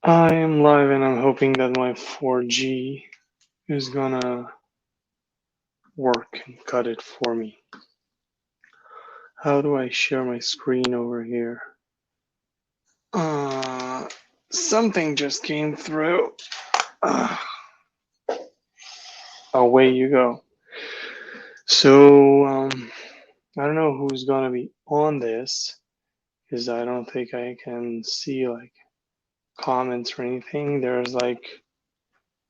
I am live and I'm hoping that my 4G is gonna work and cut it for me. How do I share my screen over here? Something just came through. Away you go. So, I don't know who's gonna be on this because I don't think I can see like comments or anything. There's like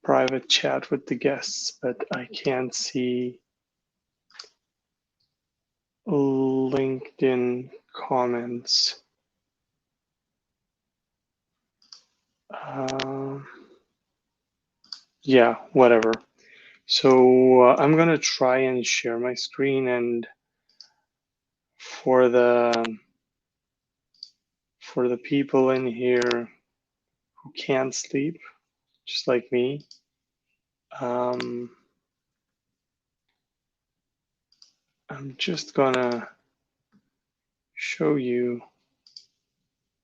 private chat with the guests, but I can't see LinkedIn comments. Yeah, whatever. So I'm gonna try and share my screen, and for the people in here who can't sleep, just like me, I'm just gonna show you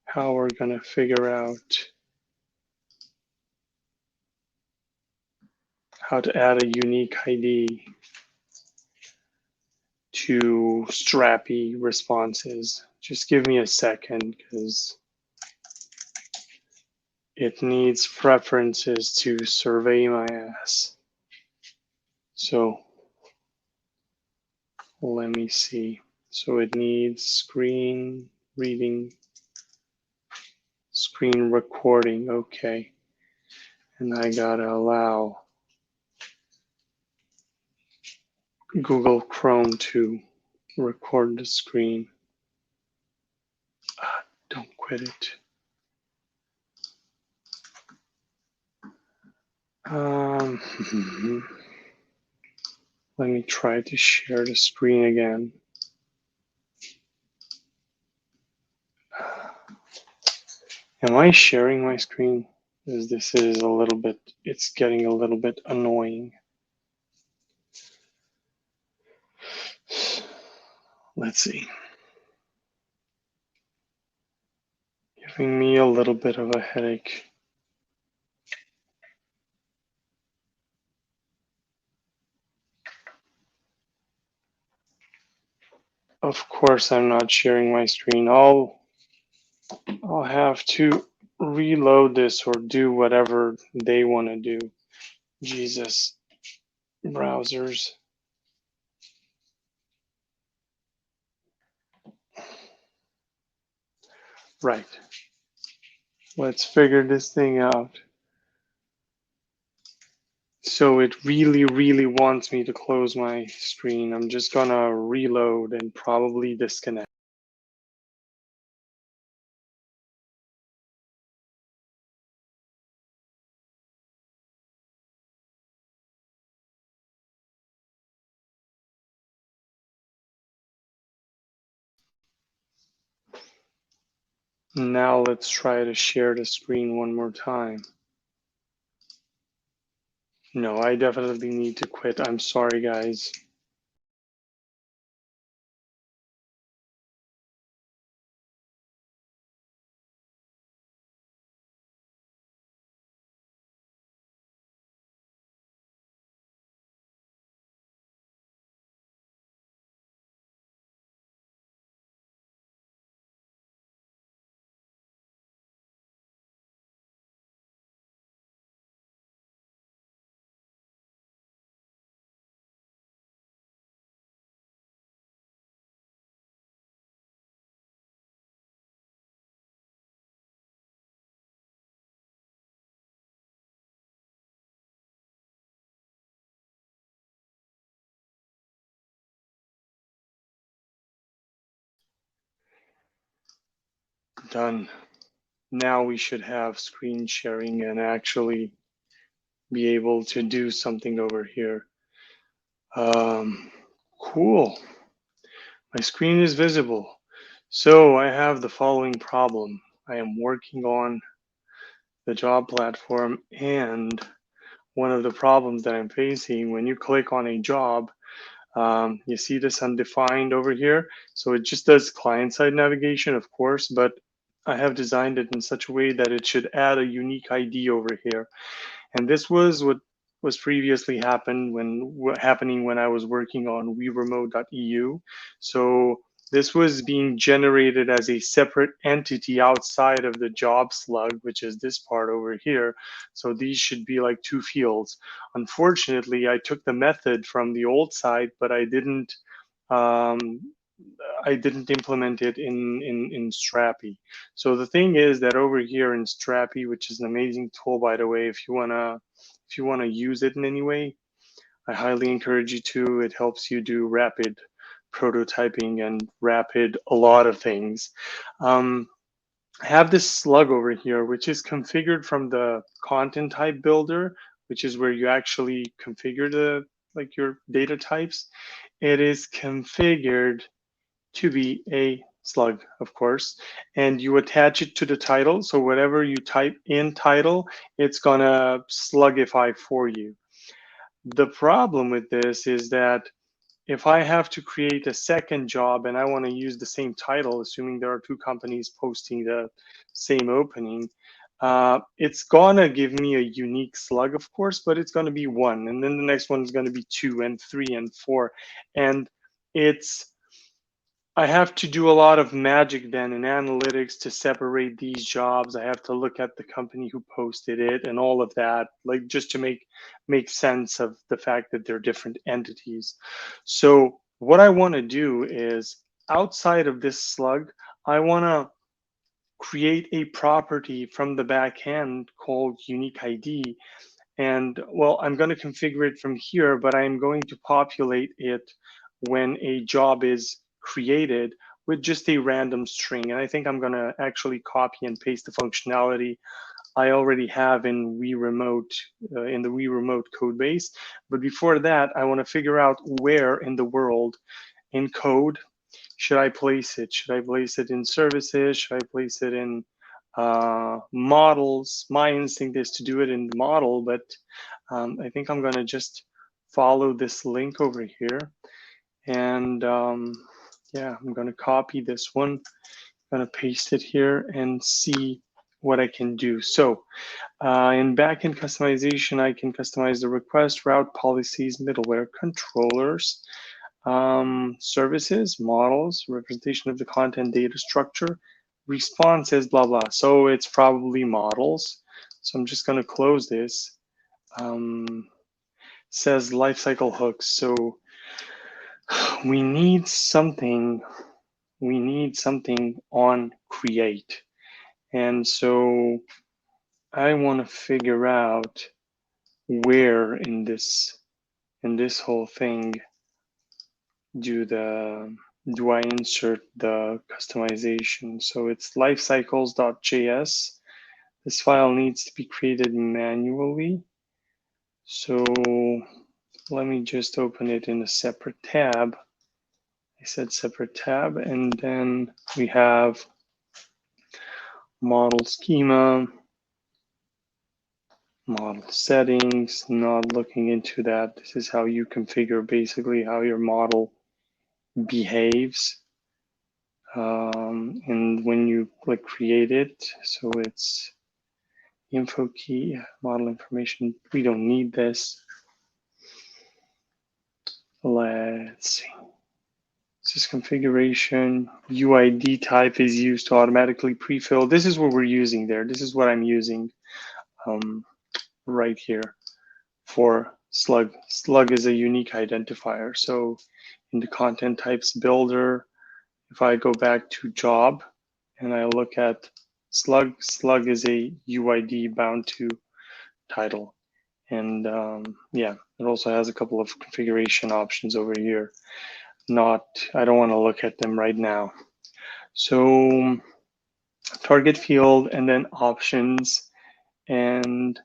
how we're gonna figure out how to add a unique ID to Strapi responses. Just give me a second because it needs preferences to survey my ass. So let me see. So it needs screen reading, screen recording. Okay. And I gotta allow Google Chrome to record the screen. Don't quit it. Let me try to share the screen again. Am I sharing my screen? Because this is a little bit, it's getting a little bit annoying. Let's see. Giving me a little bit of a headache. Of course, I'm not sharing my screen. I'll have to reload this or do whatever they want to do. Jesus, browsers. Right. Let's figure this thing out. So it really, really wants me to close my screen. I'm just gonna reload and probably disconnect. Now let's try to share the screen one more time. No, I definitely need to quit. I'm sorry, guys. Done. Now we should have screen sharing and actually be able to do something over here. Cool. My screen is visible. So I have the following problem. I am working on the job platform, and one of the problems that I'm facing when you click on a job, you see this undefined over here. So it just does client-side navigation, of course, but designed it in such a way that it should add a unique ID over here. And this was what was previously happening when I was working on weremote.eu. So this was being generated as a separate entity outside of the job slug, which is this part over here. So these should be like two fields. Unfortunately, I took the method from the old site, but um, I didn't implement it in Strapi. So the thing is that over here in Strapi, which is an amazing tool, by the way, if you wanna use it in any way, I highly encourage you to. It helps you do rapid prototyping and rapid a lot of things. I have this slug over here, which is configured from the content type builder, which is where you actually configure your data types. It is configured to be a slug, of course, and you attach it to the title. So whatever you type in title, it's gonna slugify for you. The problem with this is that if I have to create a second job and I want to use the same title, assuming there are two companies posting the same opening, it's gonna give me a unique slug, of course, but it's gonna be one, and then the next one is gonna be 2 and 3 and 4, and I have to do a lot of magic then in analytics to separate these jobs. I have to look at the company who posted it and all of that, like just to make sense of the fact that they're different entities. So what I want to do is outside of this slug, I want to create a property from the back end called uniqueId. And well, I'm going to configure it from here, but I'm going to populate it when a job is created with just a random string. And I think I'm going to actually copy and paste the functionality I already have in in the WeRemote code base. But before that, I want to figure out where in the world in code should I place it? Should I place it in services? Should I place it in models? My instinct is to do it in the model, but I think I'm gonna just follow this link over here. And yeah, I'm gonna copy this one, I'm gonna paste it here and see what I can do. So in backend customization, I can customize the request, route policies, middleware controllers, services, models, representation of the content data structure, responses, blah, blah. So it's probably models. So I'm just going to close this. Says lifecycle hooks. So we need something on create. And so I want to figure out where in this whole thing do I insert the customization. So it's lifecycles.js. This file needs to be created manually. So let me just open it in a separate tab. I said separate tab, and then we have model schema, model settings, not looking into that. This is how you configure basically how your model behaves. And when you click create it, so it's info key, model information. We don't need this. Let's see. This is configuration. UID type is used to automatically pre-fill. This is what we're using there. This is what I'm using right here for slug. Slug is a unique identifier. So in the content types builder, if I go back to job and I look at slug, slug is a UID bound to title. And yeah, it also has a couple of configuration options over here. I don't want to look at them right now. So target field and then options, and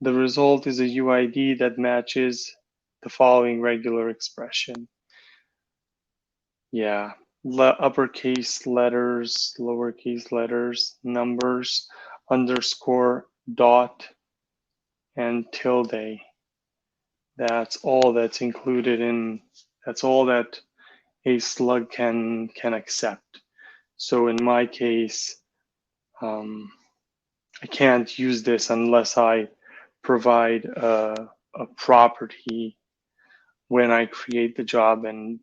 the result is a UID that matches the following regular expression. Yeah, uppercase letters, lowercase letters, numbers, underscore, dot, and tilde. That's all that's included in, that's all that a slug can accept. So in my case, I can't use this unless I provide a property when I create the job, and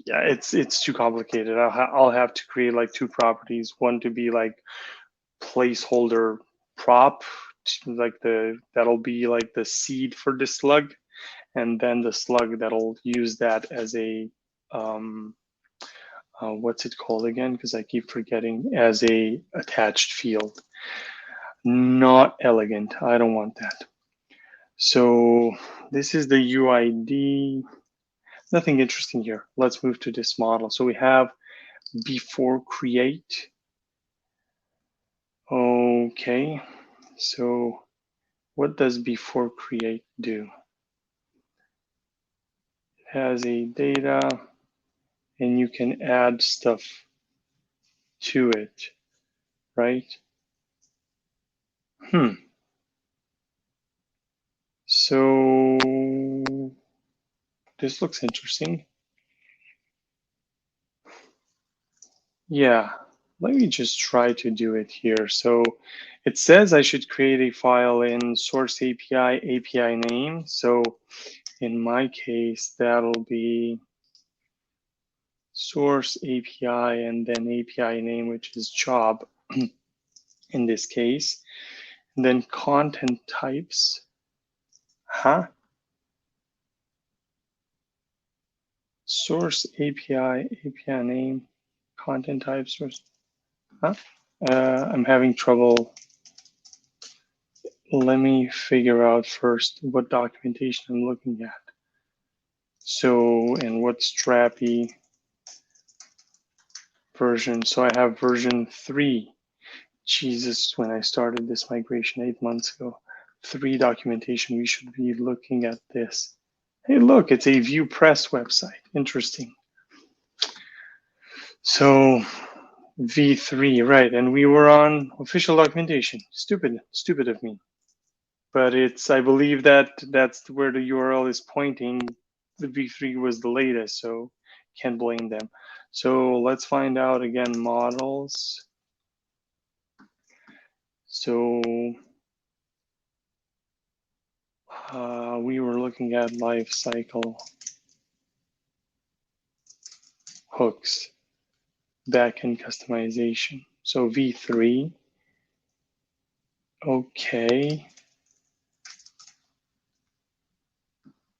yeah, it's too complicated. I'll have to create like two properties, one to be like placeholder prop, like that'll be like the seed for the slug, and then the slug that'll use that as a what's it called again? Because I keep forgetting, as a attached field. Not elegant. I don't want that. So this is the UID. Nothing interesting here. Let's move to this model. So we have before create. Okay. So what does before create do? It has a data, and you can add stuff to it, right? So this looks interesting. Yeah, let me just try to do it here. So it says I should create a file in source API name. So in my case, that'll be source API and then API name, which is job in this case. And then content types. Source API name, content type source. I'm having trouble. Let me figure out first what documentation I'm looking at. So, and what Strapi version? So I have version 3. Jesus, when I started this migration 8 months ago, 3 documentation, we should be looking at this. Hey, look, it's a Vue Press website. Interesting. So V3, right, and we were on official documentation. Stupid of me. But it's, I believe that that's where the URL is pointing. The V3 was the latest, so can't blame them. So let's find out again, models. So we were looking at life cycle hooks, backend customization. So V3, okay.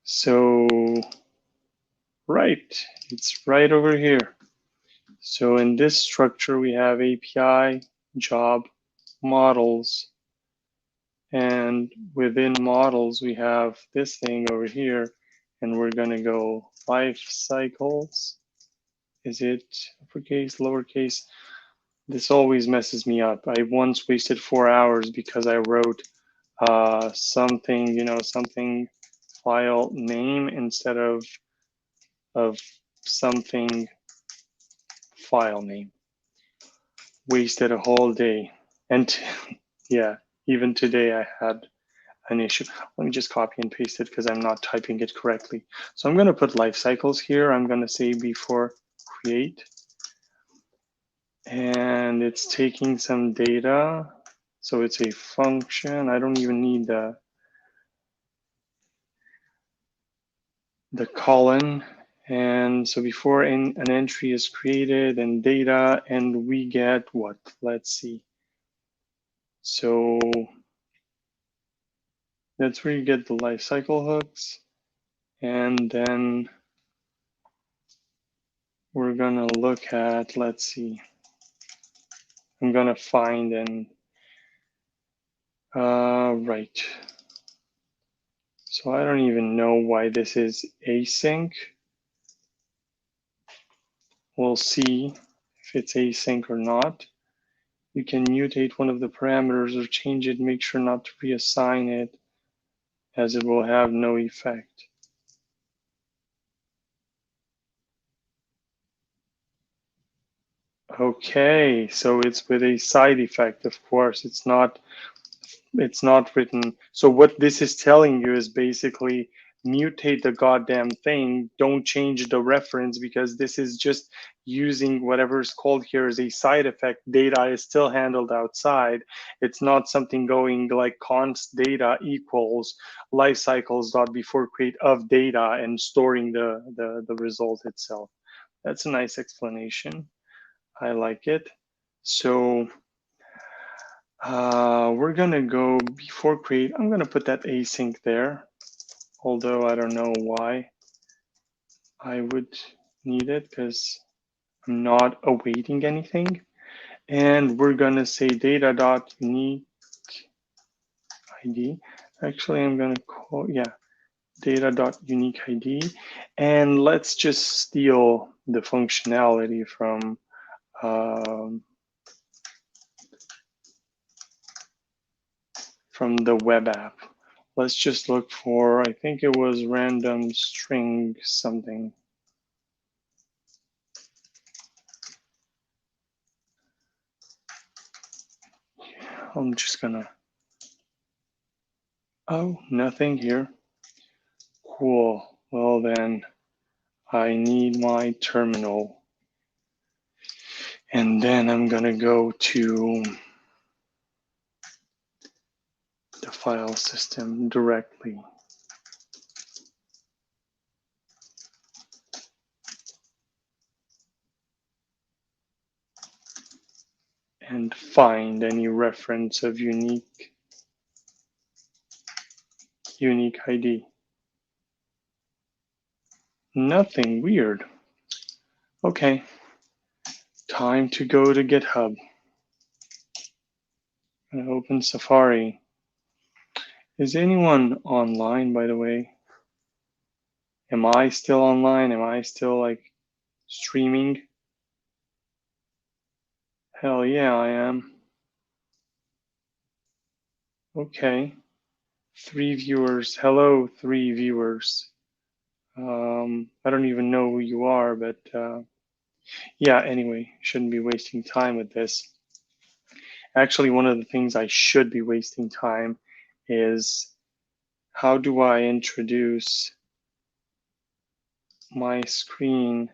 So, right, it's right over here. So in this structure, we have API, job, models, and within models, we have this thing over here, and we're gonna go life cycles. Is it uppercase, lowercase? This always messes me up. I once wasted 4 hours because I wrote something, something file name instead of something file name. Wasted a whole day. And yeah, even today I had an issue. Let me just copy and paste it because I'm not typing it correctly. So I'm going to put life cycles here. I'm going to say before create. And it's taking some data. So it's a function. I don't even need the colon. And so before an entry is created and data, and we get what? Let's see. So that's where you get the lifecycle hooks. And then we're gonna look at, let's see. I'm gonna find and right. So I don't even know why this is async. We'll see if it's async or not. You can mutate one of the parameters or change it, make sure not to reassign it, as it will have no effect. Okay, so it's with a side effect, of course. It's not written. So what this is telling you is basically mutate the goddamn thing. Don't change the reference, because this is just using whatever is called here as a side effect. Data is still handled outside. It's not something going like const data equals lifecycles dot before create of data and storing the result itself. That's a nice explanation. I like it. So we're gonna go before create. I'm gonna put that async there, although I don't know why I would need it, because I'm not awaiting anything. And we're gonna say data dot unique ID. Actually, I'm gonna call, yeah, data dot unique ID. And let's just steal the functionality from the web app. Let's just look for, I think it was random string something. I'm just gonna, oh, nothing here. Cool. Well then, I need my terminal. And then I'm gonna go to the file system directly. And find any reference of unique ID. Nothing weird. Okay, time to go to GitHub. I'm gonna open Safari. Is anyone online, by the way? Am I still online? Am I still like streaming? Hell yeah, I am. Okay. 3 viewers. Hello, 3 viewers. I don't even know who you are, but yeah, anyway, shouldn't be wasting time with this. Actually, one of the things I should be wasting time is, how do I introduce my screen?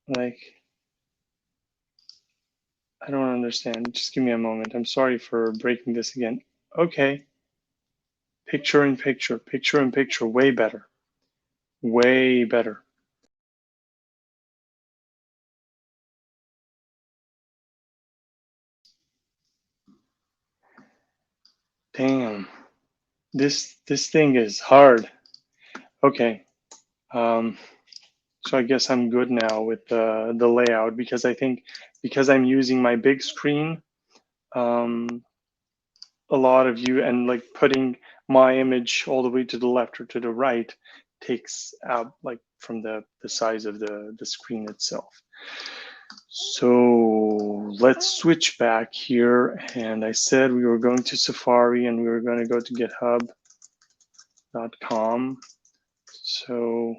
Like, I don't understand. Just give me a moment. I'm sorry for breaking this again. Okay. Picture in picture, way better. Way better. Damn. This thing is hard. Okay. So I guess I'm good now with the layout, because I think because I'm using my big screen, a lot of you, and like putting my image all the way to the left or to the right takes out like from the size of the screen itself. So let's switch back here. And I said we were going to Safari and we were going to go to github.com. So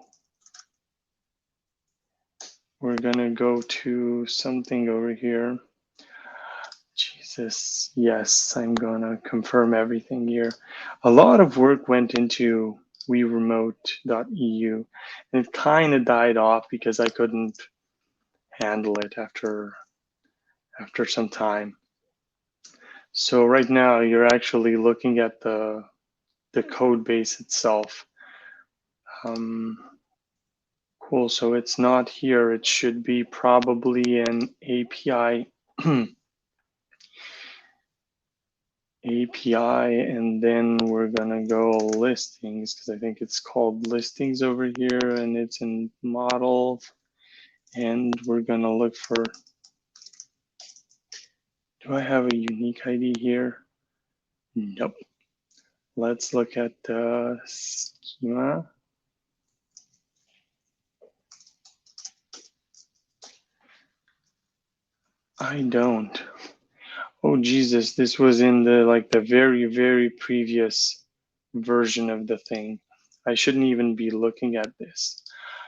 we're going to go to something over here. Jesus, yes, I'm going to confirm everything here. A lot of work went into weremote.eu, and it kind of died off because I couldn't handle it after some time. So right now you're actually looking at the code base itself. Cool, so it's not here. It should be probably an API API, and then we're gonna go listings, because I think it's called listings over here, and it's in model, and we're gonna look for, do I have a unique ID here? Nope. Let's look at the schema. I don't. Oh Jesus, this was in the very previous version of the thing. I shouldn't even be looking at this.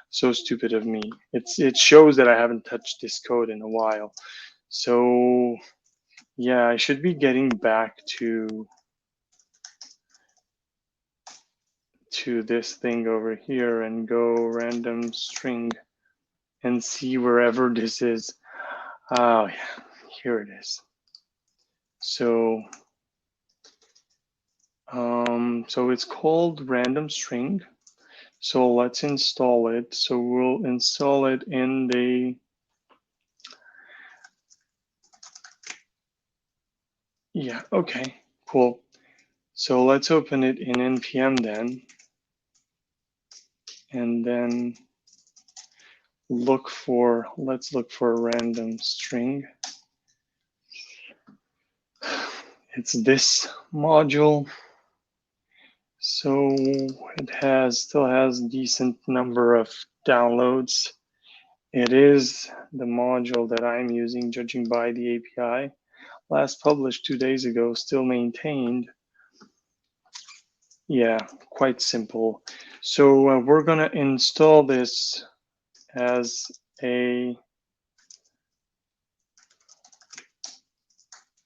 So stupid of me. It shows that I haven't touched this code in a while. So yeah, I should be getting back to to this thing over here and go random string and see wherever this is. Oh yeah, here it is. So so it's called random string. So let's install it. So we'll install it in the, yeah, okay, cool. So let's open it in npm then, and then let's look for a random string. It's this module. So it still has a decent number of downloads. It is the module that I'm using, judging by the API. Last published 2 days ago, still maintained. Yeah, quite simple. So we're gonna install this as a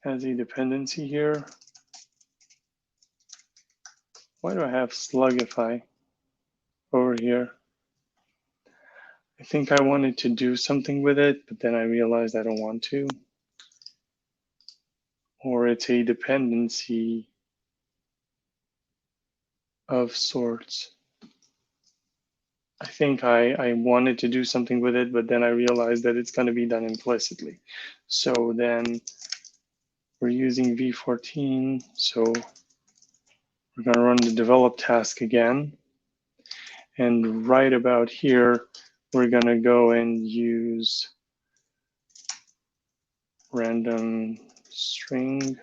dependency here. Why do I have Slugify over here? I think I wanted to do something with it, but then I realized I don't want to. Or it's a dependency of sorts. I think I wanted to do something with it, but then I realized that it's going to be done implicitly. So then we're using v14. So we're going to run the develop task again. And right about here, we're going to go and use random string,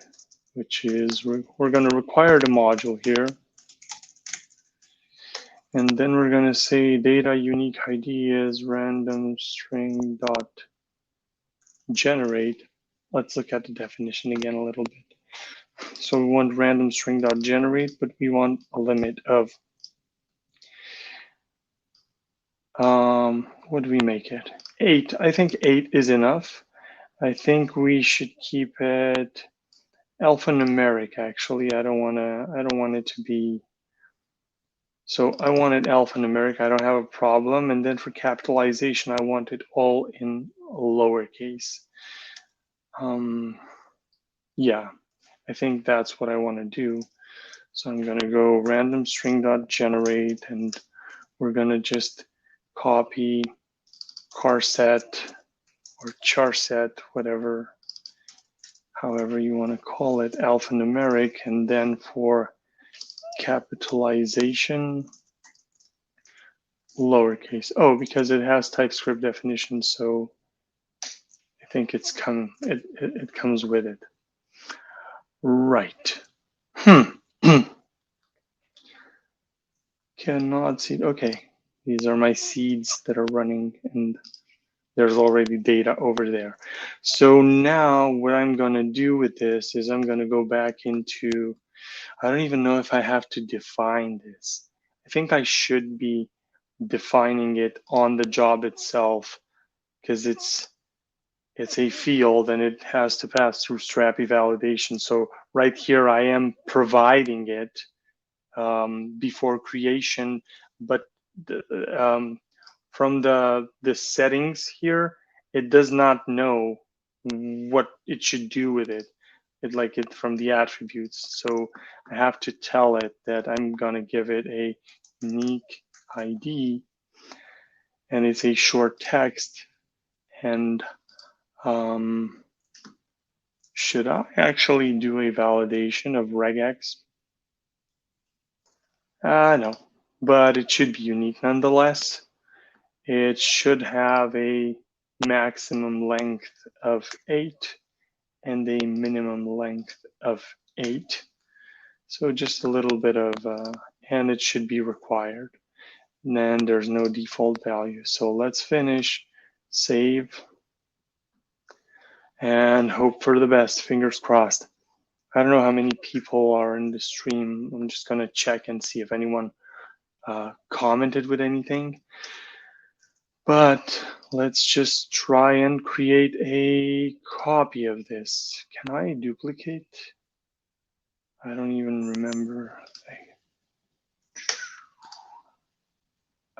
which is, we're going to require the module here. And then we're going to say data unique ID is random string dot generate. Let's look at the definition again a little bit. So we want random string dot generate, but we want a limit of, what do we make it? 8. I think 8 is enough. I think we should keep it alphanumeric. Actually, I don't want it to be. So I want it alphanumeric. I don't have a problem. And then for capitalization, I want it all in lowercase. Yeah, I think that's what I want to do. So I'm going to go random string dot generate, and we're going to just copy charset or charset, whatever, however you want to call it, alphanumeric. And then for capitalization, lowercase. Oh, because it has TypeScript definition, so I think it comes with it. Right. Cannot see. Okay, these are my seeds that are running, and there's already data over there. So now what I'm going to do with this is I'm going to go back into, I don't even know if I have to define this. I think I should be defining it on the job itself, because it's a field and it has to pass through Strapi validation. So right here, I am providing it before creation, but from the settings here, it does not know what it should do with it. It from the attributes. So I have to tell it that I'm gonna give it a unique ID, and it's a short text. And should I actually do a validation of regex? No, but it should be unique nonetheless. It should have a maximum length of 8 and a minimum length of 8. So just a little bit of, and it should be required. And then there's no default value. So let's finish, save, and hope for the best, fingers crossed. I don't know how many people are in the stream. I'm just gonna check and see if anyone commented with anything. But let's just try and create a copy of this. Can I duplicate? I don't even remember.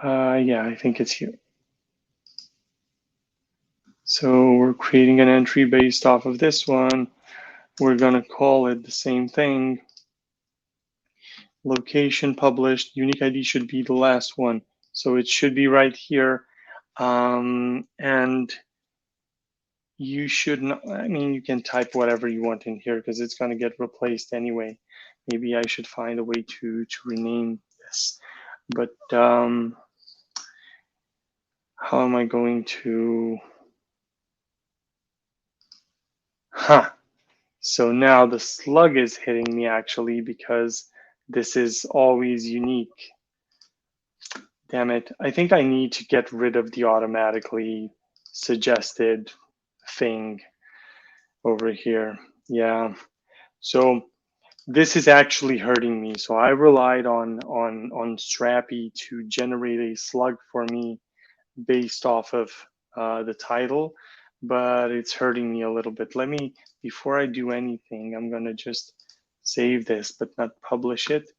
Yeah, I think it's here. So we're creating an entry based off of this one. We're gonna call it the same thing. Location published, unique ID should be the last one. So it should be right here. And you should not, I mean, you can type whatever you want in here because it's gonna get replaced anyway. Maybe I should find a way to rename this. But how am I going to, So now the slug is hitting me actually because this is always unique. Damn it. I think I need to get rid of the automatically suggested thing over here. Yeah. So this is actually hurting me. So I relied on Strapi to generate a slug for me based off of the title, but it's hurting me a little bit. Let me, before I do anything, I'm gonna just save this, but not publish it.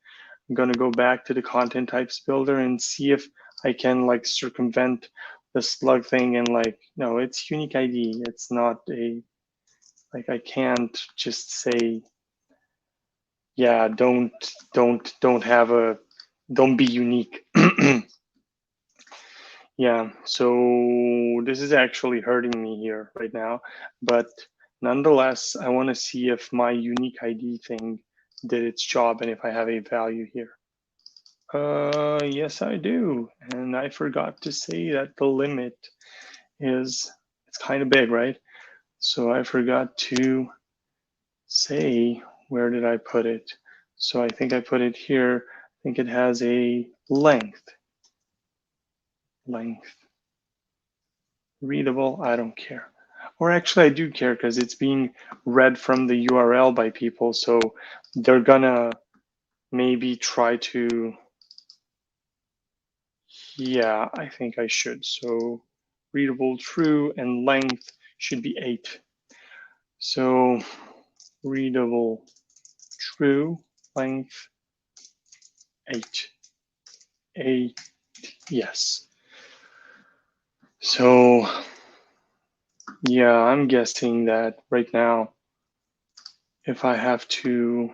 I'm gonna go back to the content types builder and see if I can like circumvent the slug thing and like, no, it's unique ID. It's not a, like I can't just say, yeah, don't have a, don't be unique. Yeah, so this is actually hurting me here right now, but nonetheless, I want to see if my unique ID thing did its job and if I have a value here. Yes, I do. And I forgot to say that the limit is, it's kind of big, right? So I forgot to say, where did I put it? So I think I put it here. I think it has a length. Readable, I don't care. Or actually I do care because it's being read from the URL by people. So they're gonna maybe try to, yeah, I think I should. So readable, true, and length should be 8. So readable, true, length 8. 8, yes. So yeah, I'm guessing that right now, if I have to,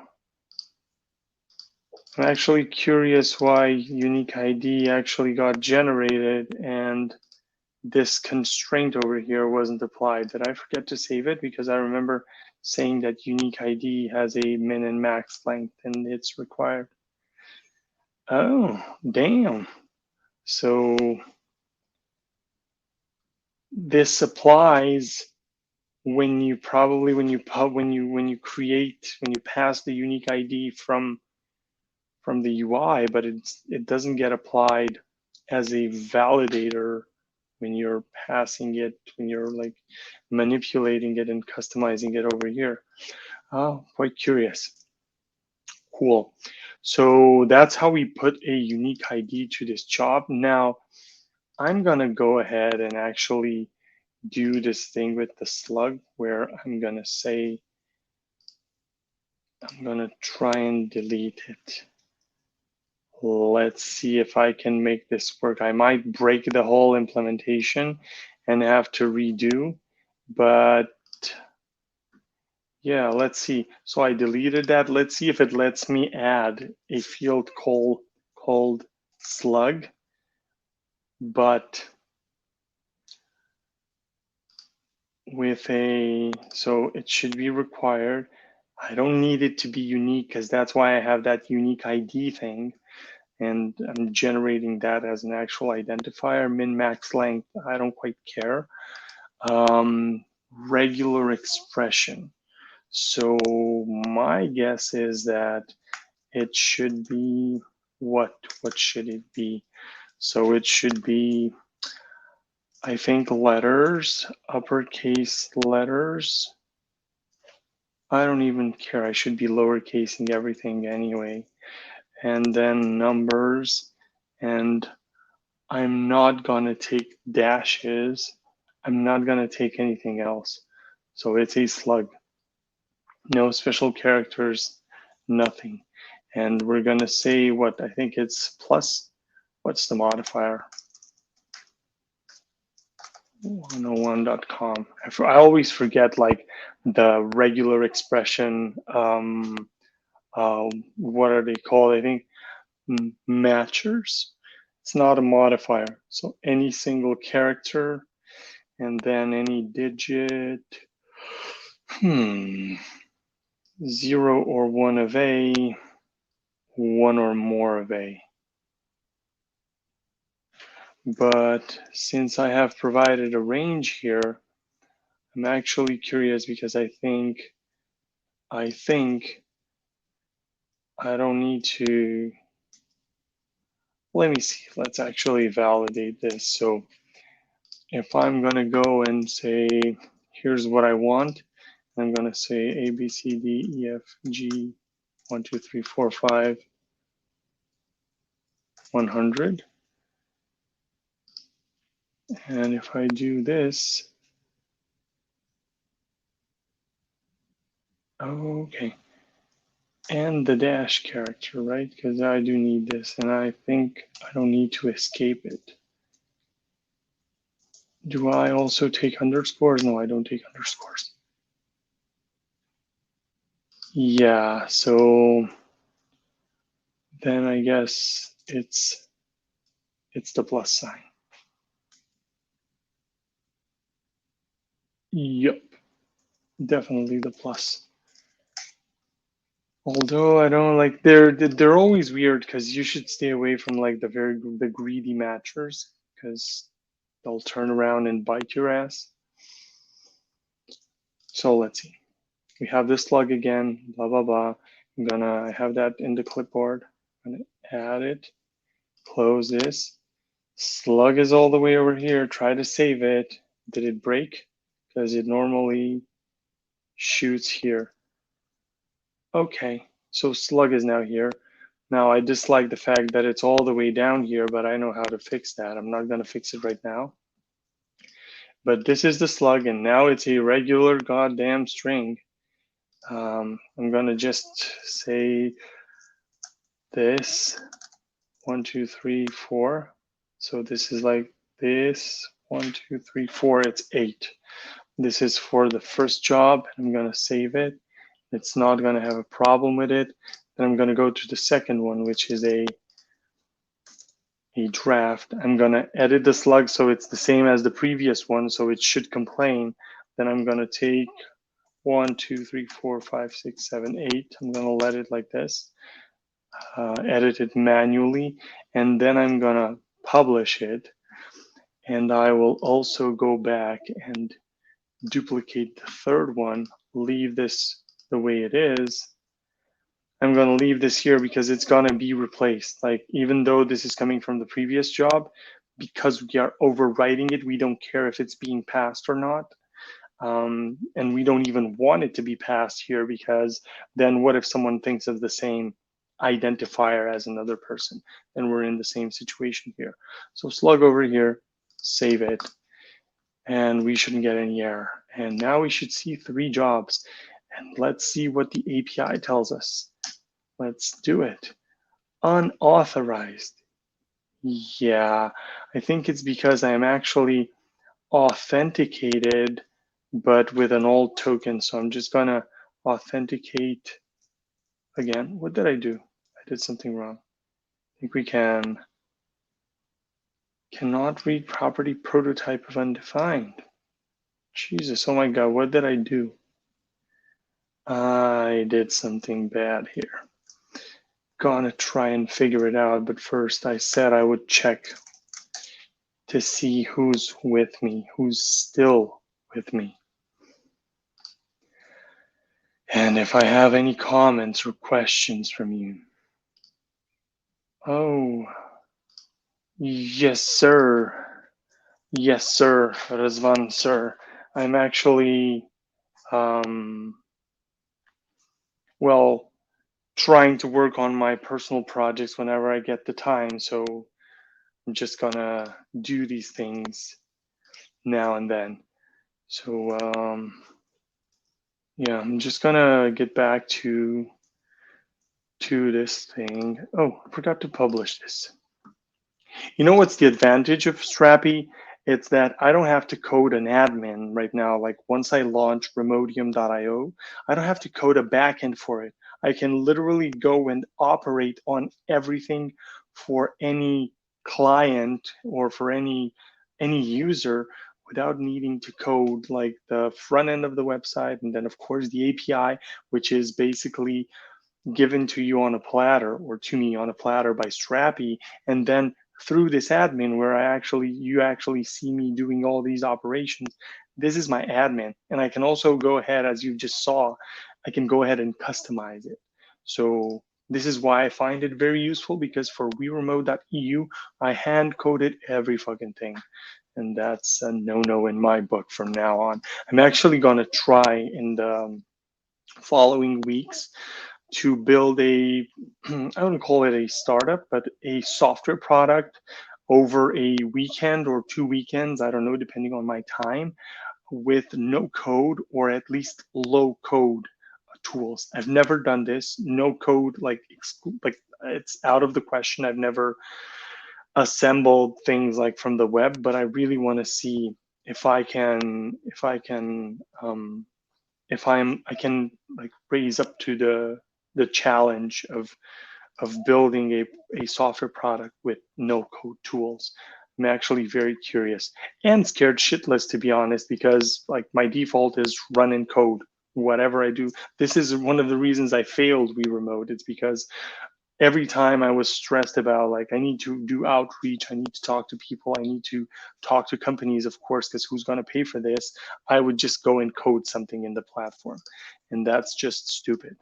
I'm actually curious why unique ID actually got generated and this constraint over here wasn't applied. Did I forget to save it? Because I remember saying that unique ID has a min and max length and it's required. Oh, damn. So this applies when you probably, when you create, when you pass the unique ID from the UI, but it doesn't get applied as a validator when you're passing it, when you're like manipulating it and customizing it over here. Oh, quite curious. Cool. So that's how we put a unique ID to this job. Now, I'm gonna go ahead and actually do this thing with the slug where I'm gonna say, I'm gonna try and delete it. Let's see if I can make this work. I might break the whole implementation and have to redo, but yeah, let's see. So I deleted that. Let's see if it lets me add a field called slug, but with a, so it should be required. I don't need it to be unique because that's why I have that unique ID thing. And I'm generating that as an actual identifier. Min max length, I don't quite care. Regular expression. So my guess is that it should be, what should it be? So it should be, I think, letters, uppercase letters. I don't even care. I should be lowercasing everything anyway. And then numbers, and I'm not gonna take dashes. I'm not gonna take anything else. So it's a slug. No special characters, nothing. And we're gonna say what I think it's plus what's the modifier? 101.com. I always forget like the regular expression. What are they called? I think matchers. It's not a modifier. So any single character and then any digit. 0 or 1 of A, 1 or more of A. But since I have provided a range here, I'm actually curious because I think I don't need to, let me see, let's actually validate this. So if I'm gonna go and say, here's what I want, I'm gonna say A, B, C, D, E, F, G, 1, 2, 3, 4, 5, 100. And if I do this, okay, and the dash character, right? Because I do need this, and I think I don't need to escape it. Do I also take underscores? No, I don't take underscores. Yeah, so then I guess it's the plus sign. Yep, definitely the plus. Although I don't like, they're always weird because you should stay away from like the greedy matchers because they'll turn around and bite your ass. So let's see. We have this slug again, blah, blah, blah. I have that in the clipboard. I'm gonna add it, close this. Slug is all the way over here. Try to save it. Did it break? Because it normally shoots here. Okay, so slug is now here. Now I dislike the fact that it's all the way down here, but I know how to fix that. I'm not gonna fix it right now. But this is the slug, and now it's a regular goddamn string. I'm gonna just say this 1, 2, 3, 4. So this is like this 1, 2, 3, 4. It's 8. This is for the first job. I'm gonna save it. It's not gonna have a problem with it. Then I'm gonna go to the second one, which is a draft. I'm gonna edit the slug so it's the same as the previous one, so it should complain. Then I'm gonna take 1, 2, 3, 4, 5, 6, 7, 8. I'm gonna let it like this. Edit it manually, and then I'm gonna publish it. And I will also go back and duplicate the third one, leave this the way it is. I'm gonna leave this here because it's gonna be replaced. Like, even though this is coming from the previous job, because we are overwriting it, we don't care if it's being passed or not. And we don't even want it to be passed here because then what if someone thinks of the same identifier as another person? Then we're in the same situation here. So slug over here, save it, and we shouldn't get any error. And now we should see 3 jobs. And let's see what the API tells us. Let's do it. Unauthorized. Yeah, I think it's because I am actually authenticated, but with an old token. So I'm just gonna authenticate again. What did I do? I did something wrong. I think we cannot read property prototype of undefined. Jesus, oh my God, what did I do? I did something bad here. Gonna try and figure it out, but first I said I would check to see who's with me, who's still with me. And if I have any comments or questions from you. Oh, yes, sir. Yes, sir, Razvan, sir. I'm actually, well, trying to work on my personal projects whenever I get the time. So I'm just gonna do these things now and then. So, yeah, I'm just gonna get back to this thing. Oh, I forgot to publish this. You know what's the advantage of Strapi? It's that I don't have to code an admin right now. Like once I launch Remotium.io, I don't have to code a backend for it. I can literally go and operate on everything for any client or for any user without needing to code like the front end of the website, and then of course the API, which is basically given to you on a platter, or to me on a platter by Strapi, and then through this admin where you actually see me doing all these operations. This is my admin, and I can also go ahead, as you just saw, I can go ahead and customize it. So this is why I find it very useful, because for weremote.eu, I hand coded every fucking thing. And that's a no-no in my book from now on. I'm actually gonna try in the following weeks to build a, I wouldn't call it a startup, but a software product over a weekend or 2 weekends, I don't know, depending on my time, with no code or at least low code tools. I've never done this. No code, like it's out of the question. I've never assembled things like from the web, but I really want to see if I can like raise up to the challenge of building a software product with no code tools. I'm actually very curious and scared shitless, to be honest, because like my default is run in code whatever I do. This is one of the reasons I failed We Remote. It's because every time I was stressed about like I need to do outreach, I need to talk to people, I need to talk to companies, of course, because who's going to pay for this? I would just go and code something in the platform, and that's just stupid.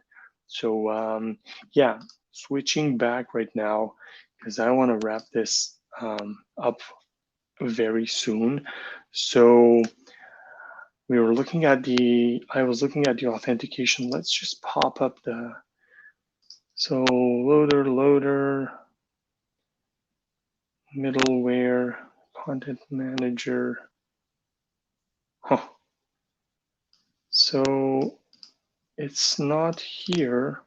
So yeah, switching back right now because I want to wrap this up very soon. So I was looking at the authentication. Let's just pop up so loader, middleware, content manager. Huh. So it's not here.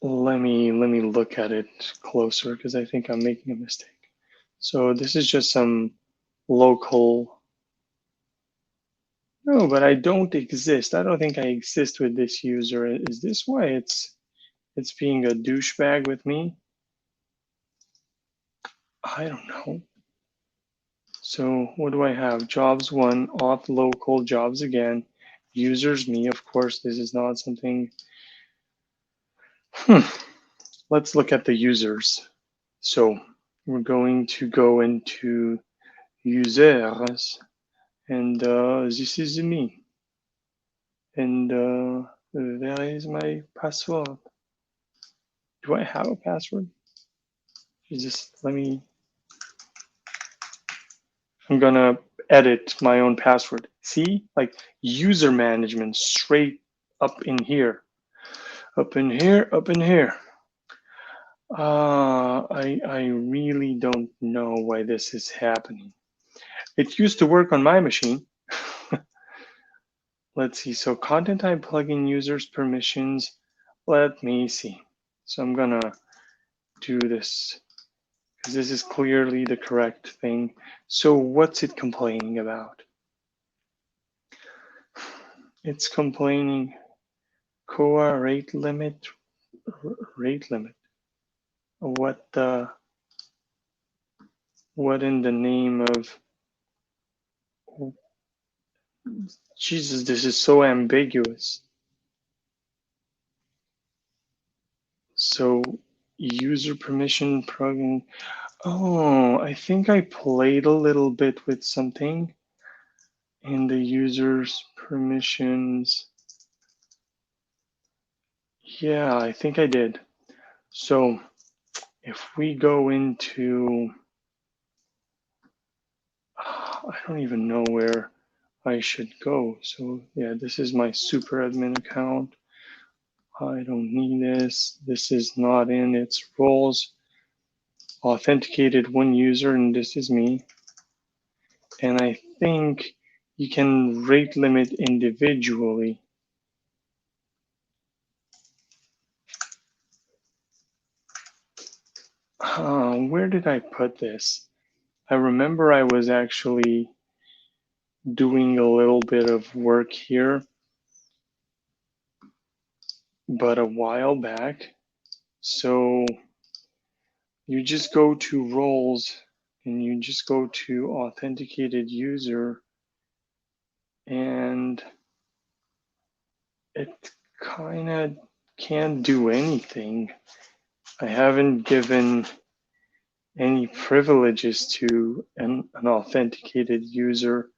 Let me look at it closer because I think I'm making a mistake. So this is just some local. No, but I don't exist. I don't think I exist with this user. Is this why it's being a douchebag with me? I don't know. So what do I have? Jobs one, auth local, jobs again, users me. Of course, this is not something. Let's look at the users. So we're going to go into users, and this is me. And there is my password. Do I have a password? Just let me. I'm gonna edit my own password. See, like user management straight up in here, up in here, up in here. I really don't know why this is happening. It used to work on my machine. Let's see. So content type plugin users permissions. Let me see. So I'm gonna do this because this is clearly the correct thing. So what's it complaining about? It's complaining COA rate limit. Rate limit. What in the name of Jesus? This is so ambiguous. So user permission program. Oh, I think I played a little bit with something in the user's permissions. Yeah, I think I did. So if we go into, I don't even know where I should go. So yeah, this is my super admin account. I don't need this. This is not in its roles. Authenticated one user, and this is me. And I think you can rate limit individually. Where did I put this? I remember I was actually doing a little bit of work here, but a while back. So you just go to roles and you just go to authenticated user, and it kind of can't do anything. I haven't given any privileges to an authenticated user.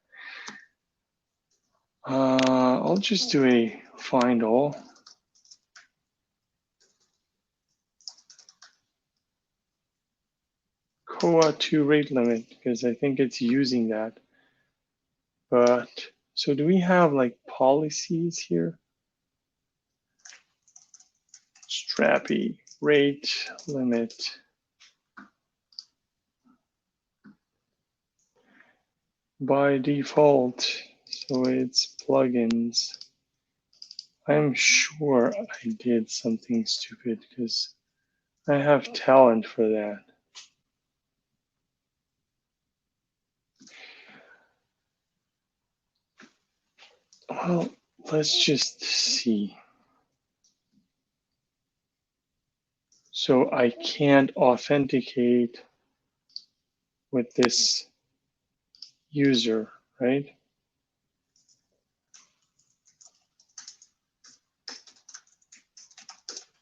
I'll just do a find all. COA 2 rate limit, because I think it's using that. But so do we have like policies here? Strapi rate limit. By default, so it's plugins. I'm sure I did something stupid because I have talent for that. Well, let's just see. So I can't authenticate with this user, right?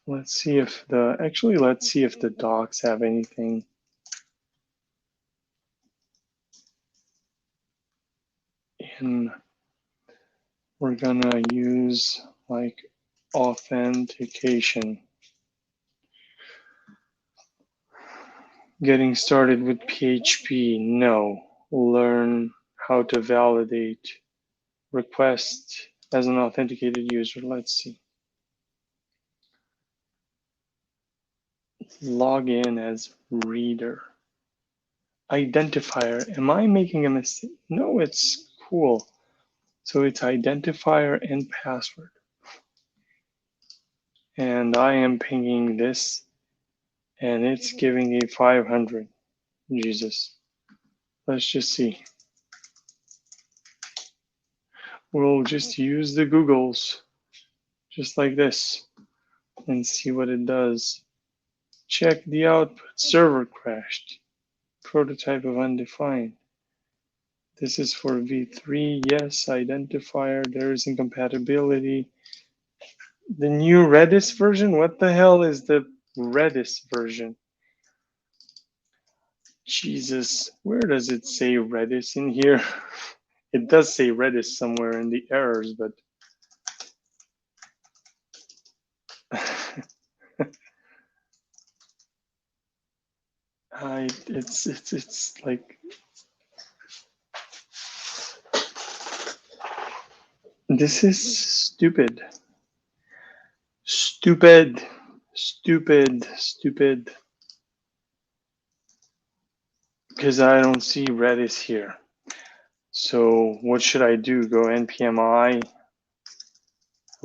Let's see if let's see if the docs have anything. We're gonna use like authentication. Getting started with PHP, no. Learn how to validate request as an authenticated user. Let's see. Log in as reader. Identifier, am I making a mistake? No, it's cool. So it's identifier and password. And I am pinging this, and it's giving a 500. Jesus. Let's just see. We'll just use the Googles, just like this, and see what it does. Check the output. Server crashed. Prototype of undefined. This is for v3. Yes, identifier. There is incompatibility. The new Redis version? What the hell is the Redis version? Jesus, where does it say Redis in here? It does say Redis somewhere in the errors, but it's like this is stupid. Stupid. Stupid. Stupid. Because I don't see Redis here. So what should I do? Go npm I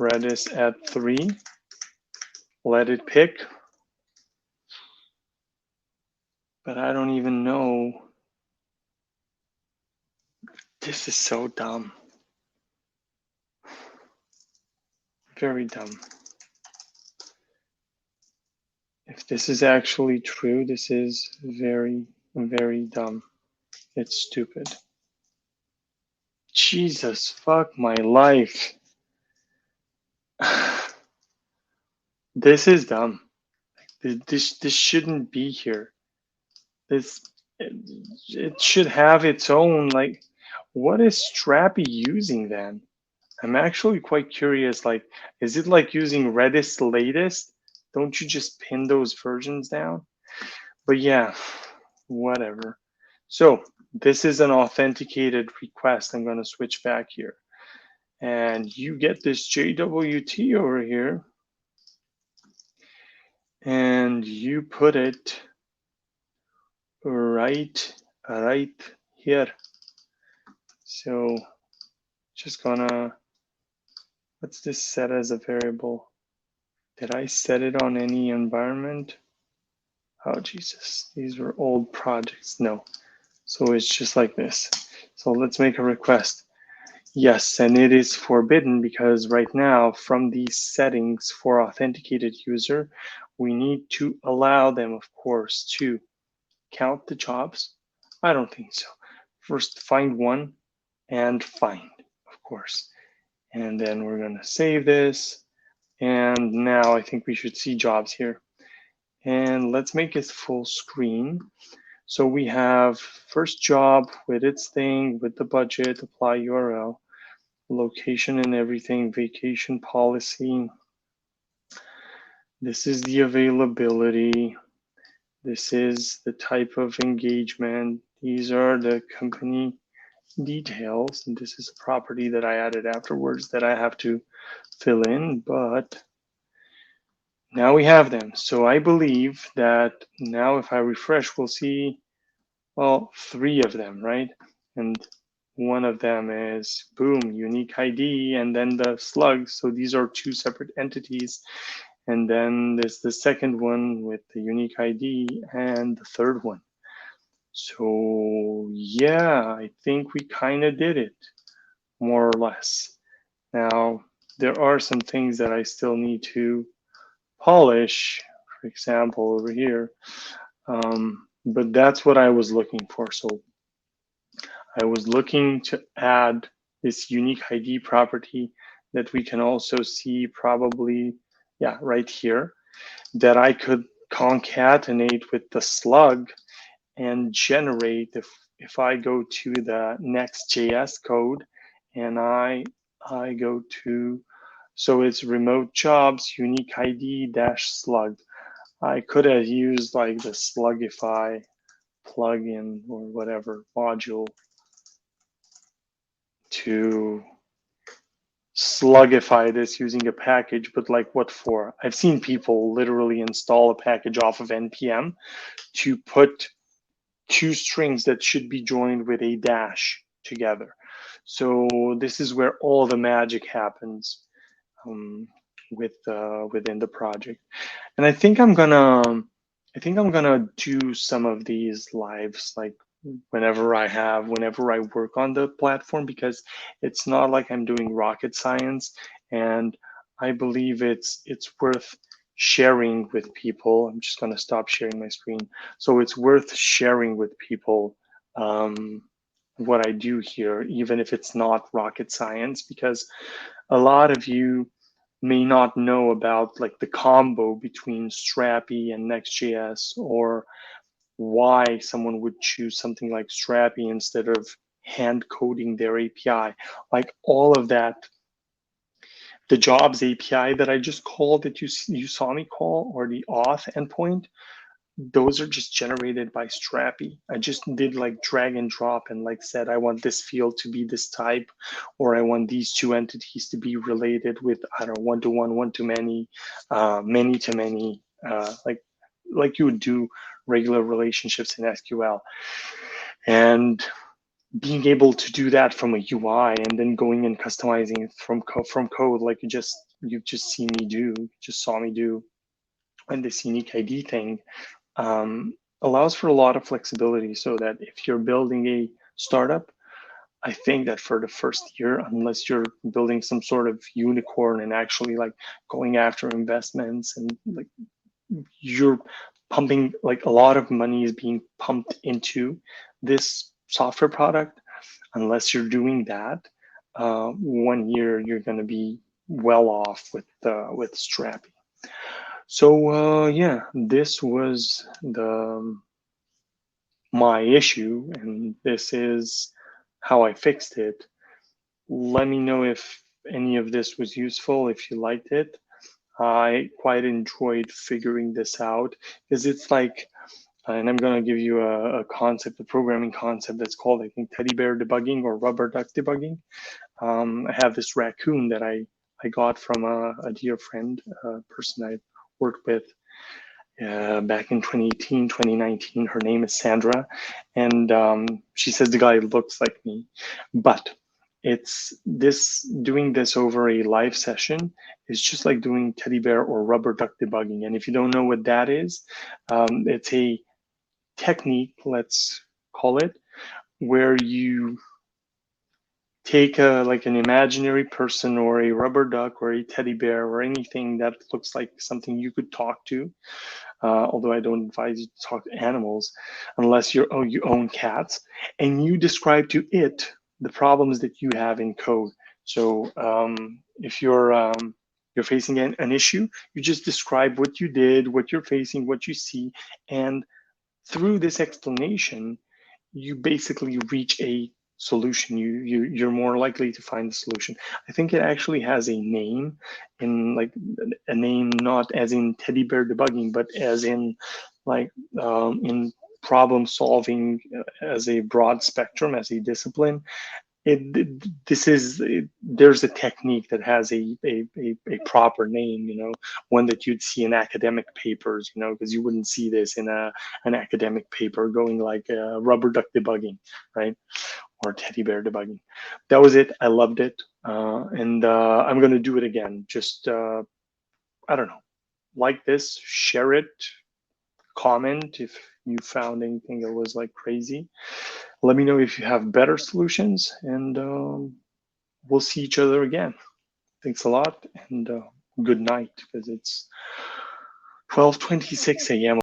Redis at 3. Let it pick. But I don't even know. This is so dumb. Very dumb. If this is actually true, this is very, very dumb. It's stupid. Jesus, fuck my life. This is dumb. This shouldn't be here. It should have its own, like, what is Strapi using then? I'm actually quite curious, like, is it like using Redis latest? Don't you just pin those versions down? But yeah, whatever. So this is an authenticated request. I'm gonna switch back here. And you get this JWT over here, and you put it right here. So just gonna, what's this set as a variable? Did I set it on any environment? Oh, Jesus, these were old projects. No. So it's just like this. So let's make a request. Yes, and it is forbidden because right now from these settings for authenticated user, we need to allow them, of course, to count the jobs. I don't think so. First, find one and find, of course. And then we're going to save this. And now I think we should see jobs here. And let's make it full screen. So we have first job with its thing, with the budget, apply URL, location and everything, vacation policy. This is the availability. This is the type of engagement. These are the company details. And this is a property that I added afterwards that I have to fill in, but now we have them. So I believe that now if I refresh, we'll see, well, 3 of them, right? And one of them is, boom, unique ID, and then the slug. So these are 2 separate entities. And then there's the second one with the unique ID and the third one. So yeah, I think we kind of did it, more or less. Now, there are some things that I still need to polish, for example, over here. But that's what I was looking for. So I was looking to add this unique ID property that we can also see probably, yeah, right here, that I could concatenate with the slug and generate if I go to the Next.js code and I go to, so it's remote jobs, unique ID dash slug. I could have used like the Slugify plugin or whatever module to slugify this using a package, but like what for? I've seen people literally install a package off of NPM to put 2 strings that should be joined with a dash together. So this is where all the magic happens within the project. And I think I'm gonna do some of these lives like whenever I work on the platform, because it's not like I'm doing rocket science, and I believe it's worth sharing with people. I'm just gonna stop sharing my screen. So it's worth sharing with people what I do here, even if it's not rocket science, because a lot of you may not know about like the combo between Strapi and Next.js, or why someone would choose something like Strapi instead of hand coding their API. Like all of that, the jobs API that I just called, that you saw me call, or the auth endpoint, those are just generated by Strapi. I just did like drag and drop and like said, I want this field to be this type, or I want these 2 entities to be related with, I don't know, 1-to-1, 1-to-many, many-to-many, like you would do regular relationships in SQL. And being able to do that from a UI and then going and customizing it from code, like you just saw me do, and this unique ID thing, allows for a lot of flexibility, so that if you're building a startup, I think that for the first year, unless you're building some sort of unicorn and actually like going after investments, and like you're pumping, like a lot of money is being pumped into this software product, unless you're doing that, 1 year you're going to be well off with Strapi. So yeah, this was my issue, and this is how I fixed it. Let me know if any of this was useful, if you liked it. I quite enjoyed figuring this out, because it's like, and I'm going to give you a concept, a programming concept that's called, I think, teddy bear debugging or rubber duck debugging. I have this raccoon that I got from a dear friend, a person I worked with back in 2018, 2019. Her name is Sandra, and she says the guy looks like me. But it's this doing this over a live session is just like doing teddy bear or rubber duck debugging. And if you don't know what that is, it's a technique, let's call it, where you take like an imaginary person or a rubber duck or a teddy bear or anything that looks like something you could talk to. Although I don't advise you to talk to animals unless you own cats, and you describe to it the problems that you have in code. So if you're facing an issue, you just describe what you did, what you're facing, what you see, and through this explanation, you basically reach a solution. You're more likely to find the solution. I think it actually has a name, in like a name not as in teddy bear debugging, but as in like in problem solving as a broad spectrum, as a discipline. There's a technique that has a proper name, one that you'd see in academic papers, because you wouldn't see this in an academic paper going like rubber duck debugging, right? Or teddy bear debugging. That was it. I loved it. And I'm going to do it again. Just, I don't know, like this, share it, comment if you found anything that was like crazy. Let me know if you have better solutions, and we'll see each other again. Thanks a lot, and good night, because it's 12:26 a.m.